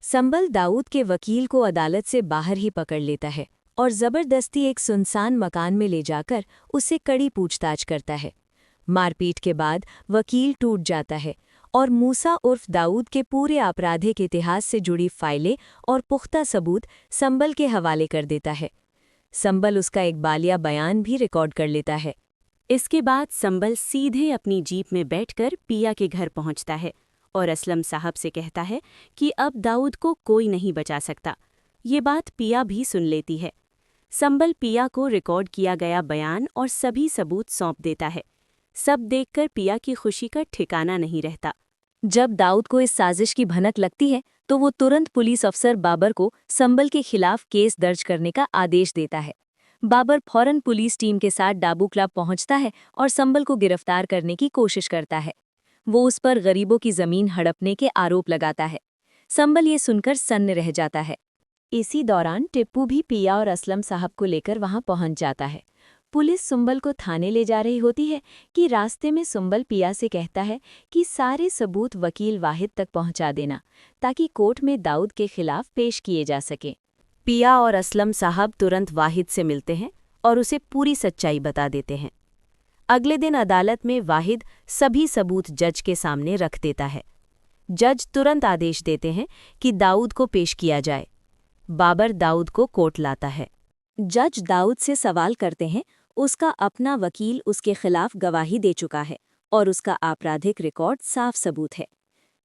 संबल दाऊद के वकील को अदालत से बाहर ही पकड़ लेता है और ज़बरदस्ती एक सुनसान मकान में ले जाकर उससे कड़ी पूछताछ करता है। मारपीट के बाद वकील टूट जाता है और मूसा उर्फ दाऊद के पूरे आपराधिक इतिहास से जुड़ी फाइलें और पुख्ता सबूत संबल के हवाले कर देता है। संबल उसका एक बालिया बयान भी रिकॉर्ड कर लेता है। इसके बाद संबल सीधे अपनी जीप में बैठकर पिया के घर पहुंचता है और असलम साहब से कहता है कि अब दाऊद को कोई नहीं बचा सकता। ये बात पिया भी सुन लेती है। संबल पिया को रिकॉर्ड किया गया बयान और सभी सबूत सौंप देता है। सब देखकर पिया की खुशी का ठिकाना नहीं रहता। जब दाऊद को इस साजिश की भनक लगती है तो वो तुरंत पुलिस अफसर बाबर को संबल के खिलाफ केस दर्ज करने का आदेश देता है। बाबर फौरन पुलिस टीम के साथ डाबू क्लब पहुंचता है और संबल को गिरफ्तार करने की कोशिश करता है। वो उस पर गरीबों की जमीन हड़पने के आरोप लगाता है। संबल ये सुनकर सन्न रह जाता है। इसी दौरान टिप्पू भी पिया और असलम साहब को लेकर वहां पहुंच जाता है। पुलिस संबल को थाने ले जा रही होती है कि रास्ते में संबल पिया से कहता है कि सारे सबूत वकील वाहिद तक पहुंचा देना ताकि कोर्ट में दाऊद के खिलाफ पेश किए जा सके। पिया और असलम साहब तुरंत वाहिद से मिलते हैं और उसे पूरी सच्चाई बता देते हैं। अगले दिन अदालत में वाहिद सभी सबूत जज के सामने रख देता है। जज तुरंत आदेश देते हैं कि दाऊद को पेश किया जाए। बाबर दाऊद को कोर्ट लाता है। जज दाऊद से सवाल करते हैं। उसका अपना वकील उसके खिलाफ गवाही दे चुका है और उसका आपराधिक रिकॉर्ड साफ सबूत है।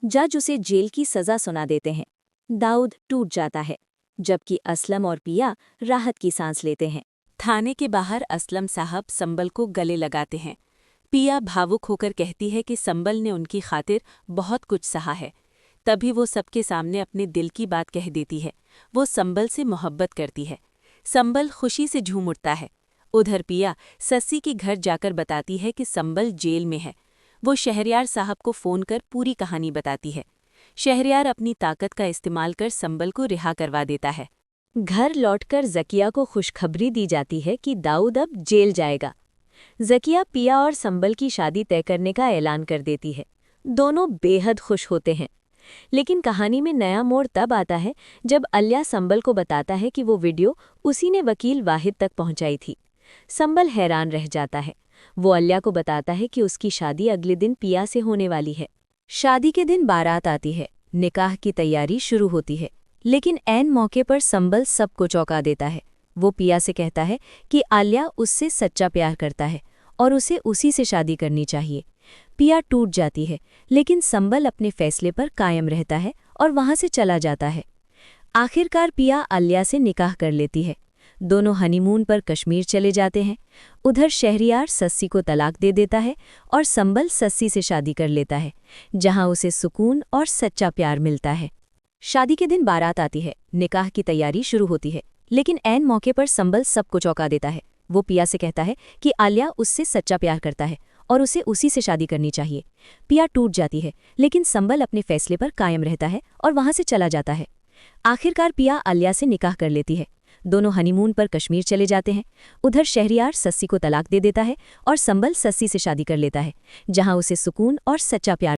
जज उसे जेल की सज़ा सुना देते हैं। दाऊद टूट जाता है, जबकि असलम और पिया राहत की सांस लेते हैं। थाने के बाहर असलम साहब संबल को गले लगाते हैं। पिया भावुक होकर कहती है कि संबल ने उनकी खातिर बहुत कुछ सहा है। तभी वो सबके सामने अपने दिल की बात कह देती है। वो संबल से मोहब्बत करती है। संबल खुशी से झूम उठता है। उधर पिया सस्सी के घर जाकर बताती है कि संबल जेल में है। वो शहरयार साहब को फ़ोन कर पूरी कहानी बताती है। शहरयार अपनी ताकत का इस्तेमाल कर संबल को रिहा करवा देता है। घर लौटकर ज़किया को खुशखबरी दी जाती है कि दाऊद अब जेल जाएगा। ज़किया पिया और संबल की शादी तय करने का ऐलान कर देती है। दोनों बेहद खुश होते हैं। लेकिन कहानी में नया मोड़ तब आता है जब अलिया संबल को बताता है कि वो वीडियो उसी ने वकील वाहिद तक पहुंचाई थी। संबल हैरान रह जाता है। वो अलिया को बताता है कि उसकी शादी अगले दिन पिया से होने वाली है। शादी के दिन बारात आती है। निकाह की तैयारी शुरू होती है, लेकिन ऐन मौके पर संबल सबको चौंका देता है। वो पिया से कहता है कि आलिया उससे सच्चा प्यार करता है और उसे उसी से शादी करनी चाहिए। पिया टूट जाती है, लेकिन संबल अपने फैसले पर कायम रहता है और वहां से चला जाता है। आखिरकार पिया आलिया से निकाह कर लेती है। दोनों हनीमून पर कश्मीर चले जाते हैं। उधर शहरियार सस्सी को तलाक दे देता है और संबल सस्सी से शादी कर लेता है, जहां उसे सुकून और सच्चा प्यार मिलता है। शादी के दिन बारात आती है। निकाह की तैयारी शुरू होती है, लेकिन ऐन मौके पर संबल सबको चौंका देता है। वो पिया से कहता है कि आलिया उससे सच्चा प्यार करता है और उसे उसी से शादी करनी चाहिए। पिया टूट जाती है, लेकिन संबल अपने फैसले पर कायम रहता है और वहां से चला जाता है। आखिरकार पिया आलिया से निकाह कर लेती है। दोनों हनीमून पर कश्मीर चले जाते हैं। उधर शहरियार सस्सी को तलाक दे देता है और संबल सस्सी से शादी कर लेता है, जहां उसे सुकून और सच्चा प्यार